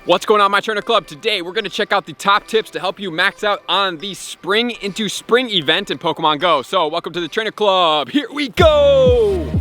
What's going on, my trainer club? Today we're going to check out the top tips to help you max out on the Spring into Spring event in Pokemon Go. So welcome to the trainer club. Here we go.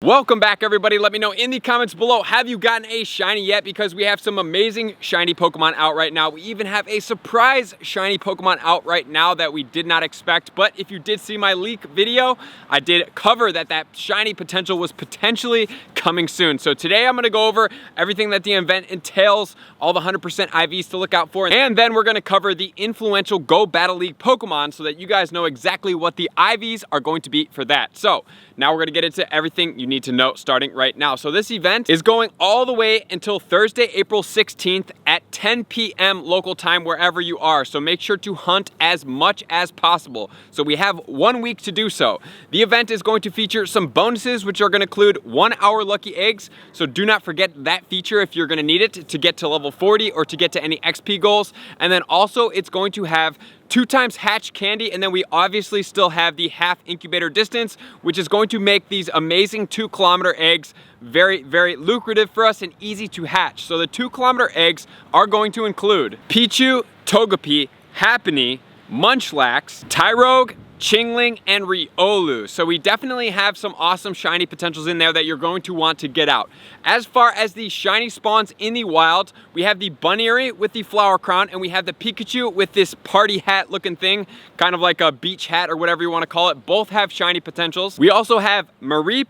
Welcome back, everybody. Let me know in the comments below, have you gotten a shiny yet? Because we have some amazing shiny Pokemon out right now. We even have a surprise shiny Pokemon out right now that we did not expect. But if you did see my leak video, I did cover that shiny potential was potentially coming soon. So today I'm gonna go over everything that the event entails, all the 100% IVs to look out for, and then we're gonna cover the influential Go Battle League Pokemon so that you guys know exactly what the IVs are going to be for that. So now we're gonna get into everything you need to know starting right now. So this event is going all the way until Thursday, April 16th at 10 p.m. local time wherever you are. So make sure to hunt as much as possible. So we have 1 week to do so. The event is going to feature some bonuses, which are going to include 1 hour lucky eggs. So do not forget that feature if you're going to need it to get to level 40 or to get to any XP goals. And then also it's going to have 2 times hatch candy, and then we obviously still have the half incubator distance, which is going to make these amazing 2-kilometer eggs very, very lucrative for us and easy to hatch. So the 2-kilometer eggs are going to include Pikachu, Togepi, Happiny, Munchlax, Tyrogue, Chingling, and Riolu. So we definitely have some awesome shiny potentials in there that you're going to want to get out. As far as the shiny spawns in the wild, we have the Buneary with the flower crown, and we have the Pikachu with this party hat looking thing, kind of like a beach hat or whatever you want to call it. Both have shiny potentials. We also have Marill,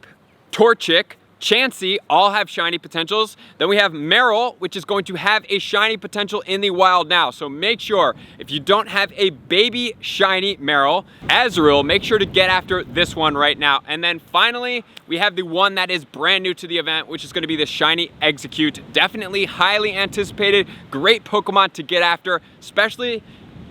Torchic, Chansey, all have shiny potentials. Then we have Marill, which is going to have a shiny potential in the wild now. So make sure, if you don't have a baby shiny Marill, Azurill, make sure to get after this one right now. And then finally, we have the one that is brand new to the event, which is going to be the shiny Exeggcute. Definitely highly anticipated, great Pokemon to get after, especially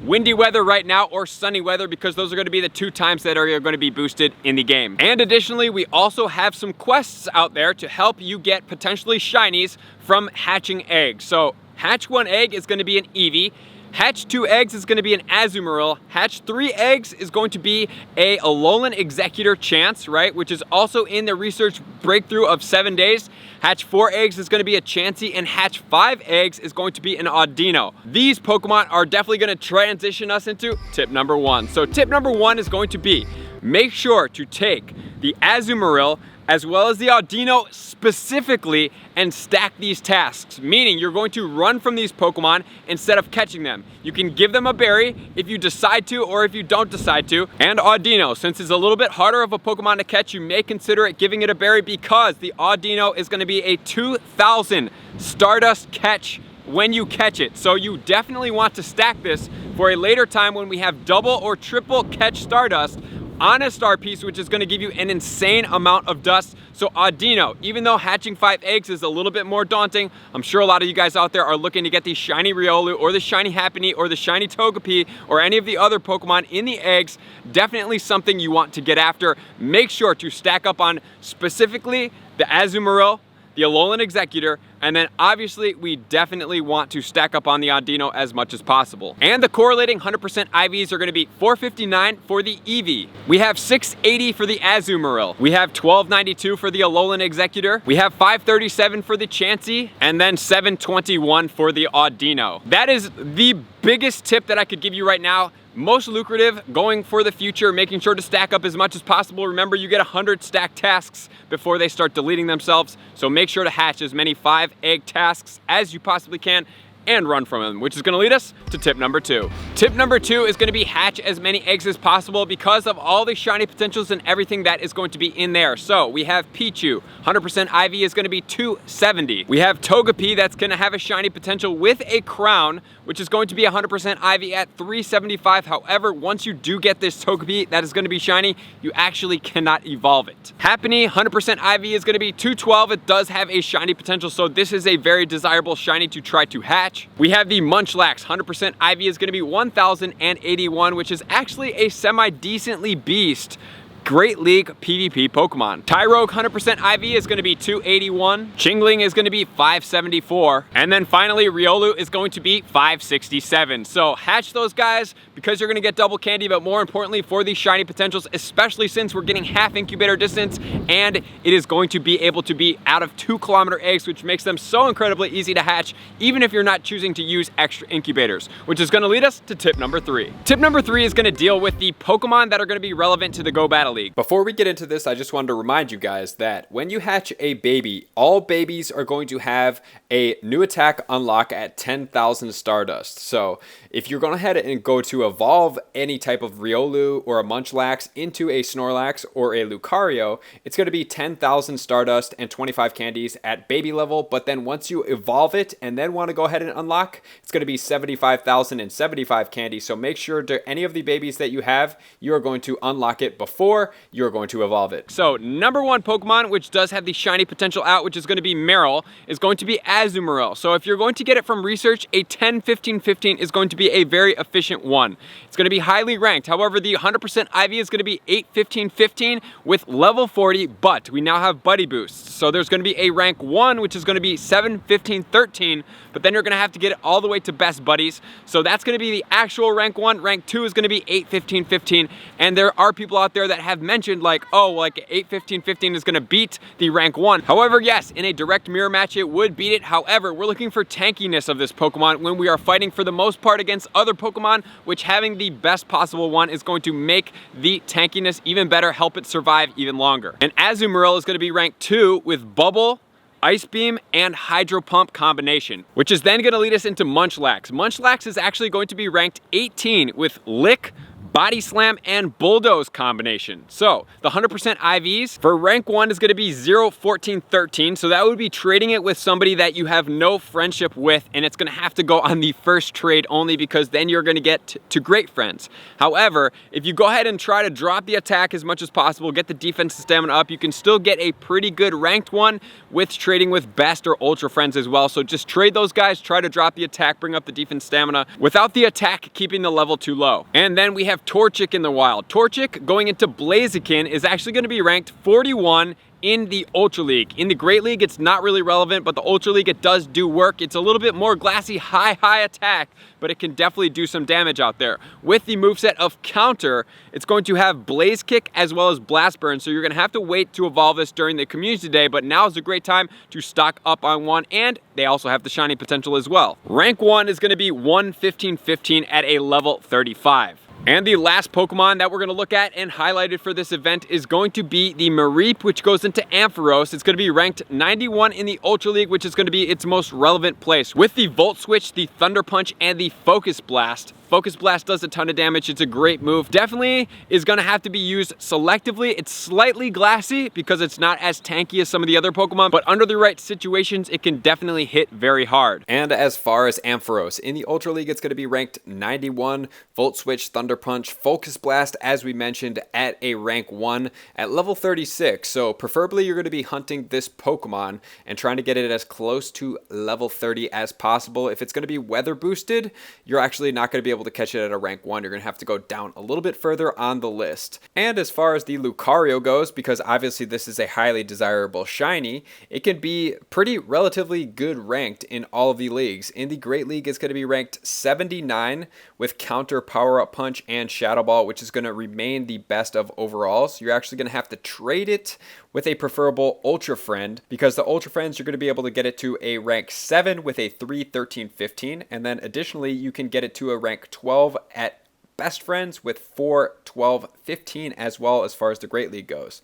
windy weather right now or sunny weather, because those are going to be the 2 times that are going to be boosted in the game. And additionally, we also have some quests out there to help you get potentially shinies from hatching eggs. So hatch 1 egg is going to be an Eevee. Hatch 2 eggs is going to be an Azumarill. Hatch 3 eggs is going to be a Alolan Executor chance, right? Which is also in the research breakthrough of 7 days. Hatch 4 eggs is going to be a Chansey, and hatch 5 eggs is going to be an Audino. These Pokemon are definitely going to transition us into tip number 1. So tip number 1 is going to be, make sure to take the Azumarill as well as the Audino specifically and stack these tasks, meaning you're going to run from these Pokemon instead of catching them. You can give them a berry if you decide to, or if you don't decide to. And Audino, since it's a little bit harder of a Pokemon to catch, you may consider it giving it a berry, because the Audino is going to be a 2,000 Stardust catch when you catch it. So you definitely want to stack this for a later time when we have double or triple catch Stardust on a star piece, which is going to give you an insane amount of dust. So Audino, even though hatching 5 eggs is a little bit more daunting, I'm sure a lot of you guys out there are looking to get the shiny Riolu or the shiny Happiny or the shiny Togepi or any of the other Pokemon in the eggs. Definitely something you want to get after. Make sure to stack up on specifically the Azumarill, the Alolan Executor, and then obviously we definitely want to stack up on the Audino as much as possible. And the correlating 100% IVs are going to be 459 for the Eevee. We have 680 for the Azumarill. We have 1292 for the Alolan Executor. We have 537 for the Chansey, and then 721 for the Audino. That is the biggest tip that I could give you right now. Most lucrative going for the future, making sure to stack up as much as possible. Remember, you get 100 stack tasks before they start deleting themselves. So make sure to hatch as many 5 egg tasks as you possibly can and run from them, which is going to lead us to tip number 2. Tip number 2 is going to be hatch as many eggs as possible because of all the shiny potentials and everything that is going to be in there. So we have Pichu, 100% IV is going to be 270. We have Togepi, that's going to have a shiny potential with a crown, which is going to be 100% IV at 375. However, once you do get this Togepi that is going to be shiny, you actually cannot evolve it. Happiny, 100% IV is going to be 212. It does have a shiny potential, so this is a very desirable shiny to try to hatch. We have the Munchlax, 100% IV is going to be 1,081, which is actually a semi-decently beast Great League PvP Pokemon. Tyrogue 100% IV is going to be 281. Chingling is going to be 574. And then finally, Riolu is going to be 567. So hatch those guys because you're going to get double candy, but more importantly for these shiny potentials, especially since we're getting half incubator distance, and it is going to be able to be out of 2-kilometer eggs, which makes them so incredibly easy to hatch, even if you're not choosing to use extra incubators, which is going to lead us to tip number 3. Tip number 3 is going to deal with the Pokemon that are going to be relevant to the Go Battle League. Before we get into this, I just wanted to remind you guys that when you hatch a baby, all babies are going to have a new attack unlock at 10,000 Stardust. So if you're going to head and go to evolve any type of Riolu or a Munchlax into a Snorlax or a Lucario, it's going to be 10,000 Stardust and 25 candies at baby level. But then once you evolve it and then want to go ahead and unlock, it's going to be 75,000 and 75 candies. So make sure to any of the babies that you have, you are going to unlock it before you're going to evolve it. So number 1 Pokemon, which does have the shiny potential out, which is going to be Marill, is going to be Marill. So if you're going to get it from research, a 10-15-15 is going to be a very efficient one. It's going to be highly ranked. However, the 100% IV is going to be 8-15-15 with level 40, but we now have buddy boosts. So there's going to be a rank 1, which is going to be 7-15-13, but then you're going to have to get it all the way to best buddies. So that's going to be the actual rank 1. Rank 2 is going to be 8-15-15, and there are people out there that have mentioned like, oh, like 8-15-15 is going to beat the rank 1. However, yes, in a direct mirror match, it would beat it. However, we're looking for tankiness of this Pokemon when we are fighting for the most part against other Pokemon, which having the best possible one is going to make the tankiness even better, help it survive even longer. And Marill is going to be ranked 2 with Bubble, Ice Beam, and Hydro Pump combination, which is then going to lead us into Munchlax. Munchlax is actually going to be ranked 18 with Lick, Body Slam, and Bulldoze combination. So the 100% IVs for rank 1 is going to be 0-14-13. So that would be trading it with somebody that you have no friendship with, and it's going to have to go on the first trade only, because then you're going to get to great friends. However, if you go ahead and try to drop the attack as much as possible, get the defense and stamina up, you can still get a pretty good ranked one with trading with best or ultra friends as well. So just trade those guys, try to drop the attack, bring up the defense stamina without the attack keeping the level too low. And then we have Torchic in the wild. Torchic going into Blaziken is actually going to be ranked 41 in the Ultra League. In the Great League, it's not really relevant, but the Ultra League, it does do work. It's a little bit more glassy, high attack, but it can definitely do some damage out there. With the moveset of Counter, it's going to have Blaze Kick as well as Blast Burn, so you're going to have to wait to evolve this during the community day, but now is a great time to stock up on one, and they also have the shiny potential as well. Rank 1 is going to be 1-15-15 at a level 35. And the last Pokemon that we're going to look at and highlighted for this event is going to be the Marill, which goes into Ampharos. It's going to be ranked 91 in the Ultra League, which is going to be its most relevant place. With the Volt Switch, the Thunder Punch, and the Focus Blast. Focus Blast does a ton of damage. It's a great move. Definitely is going to have to be used selectively. It's slightly glassy because it's not as tanky as some of the other Pokemon, but under the right situations, it can definitely hit very hard. And as far as Ampharos, in the Ultra League, it's going to be ranked 91. Volt Switch, Thunder Punch, Focus Blast, as we mentioned, at a rank 1 at level 36. So preferably you're going to be hunting this Pokemon and trying to get it as close to level 30 as possible. If it's going to be weather boosted, you're actually not going to be able to catch it at a rank 1. You're going to have to go down a little bit further on the list. And as far as the Lucario goes, because obviously this is a highly desirable shiny, it can be pretty relatively good ranked in all of the leagues. In the Great League, it's going to be ranked 79 with Counter, Power Up Punch, and Shadow Ball, which is going to remain the best of overall. So you're actually going to have to trade it with a preferable Ultra Friend, because the Ultra Friends, you're going to be able to get it to a rank 7 with a 3-13-15, and then additionally you can get it to a rank 12 at Best Friends with 4-12-15 as well, as far as the Great League goes.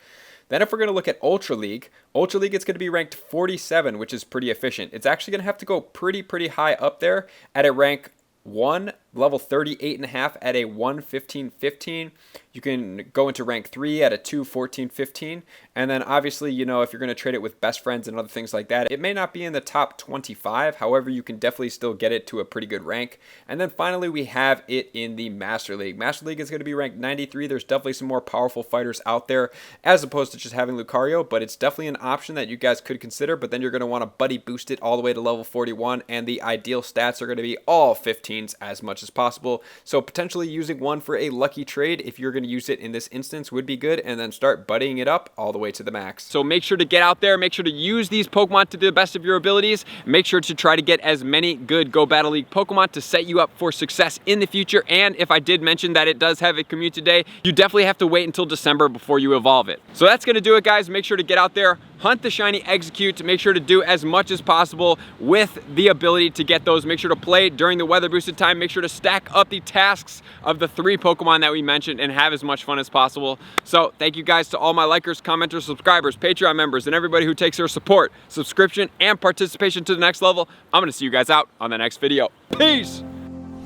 Then if we're going to look at Ultra League, it's going to be ranked 47, which is pretty efficient. It's actually going to have to go pretty high up there at a rank 1, level 38.5 at a 1-15-15. You can go into rank 3 at a 2-14-15. And then obviously, you know, if you're going to trade it with best friends and other things like that, it may not be in the top 25. However, you can definitely still get it to a pretty good rank. And then finally, we have it in the Master League. Master League is going to be ranked 93. There's definitely some more powerful fighters out there as opposed to just having Lucario, but it's definitely an option that you guys could consider. But then you're going to want to buddy boost it all the way to level 41, and the ideal stats are going to be all 15s as much much as possible. So potentially using one for a lucky trade, if you're going to use it in this instance, would be good, and then start buddying it up all the way to the max. So make sure to get out there, make sure to use these Pokemon to the best of your abilities. Make sure to try to get as many good Go Battle League Pokemon to set you up for success in the future. And if I did mention that it does have a commute today, you definitely have to wait until December before you evolve it. So that's going to do it, guys. Make sure to get out there, hunt the shiny Exeggcute, to make sure to do as much as possible with the ability to get those. Make sure to play during the weather boosted time. Make sure to stack up the tasks of the 3 Pokemon that we mentioned and have as much fun as possible. So thank you guys to all my likers, commenters, subscribers, Patreon members, and everybody who takes their support, subscription, and participation to the next level. I'm going to see you guys out on the next video. Peace!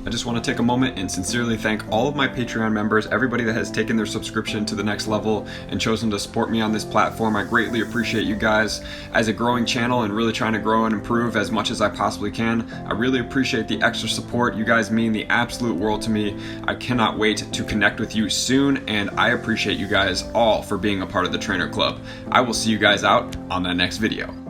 I just want to take a moment and sincerely thank all of my Patreon members, everybody that has taken their subscription to the next level and chosen to support me on this platform. I greatly appreciate you guys. As a growing channel and really trying to grow and improve as much as I possibly can, I really appreciate the extra support. You guys mean the absolute world to me. I cannot wait to connect with you soon, and I appreciate you guys all for being a part of the Trainer Club. I will see you guys out on the next video.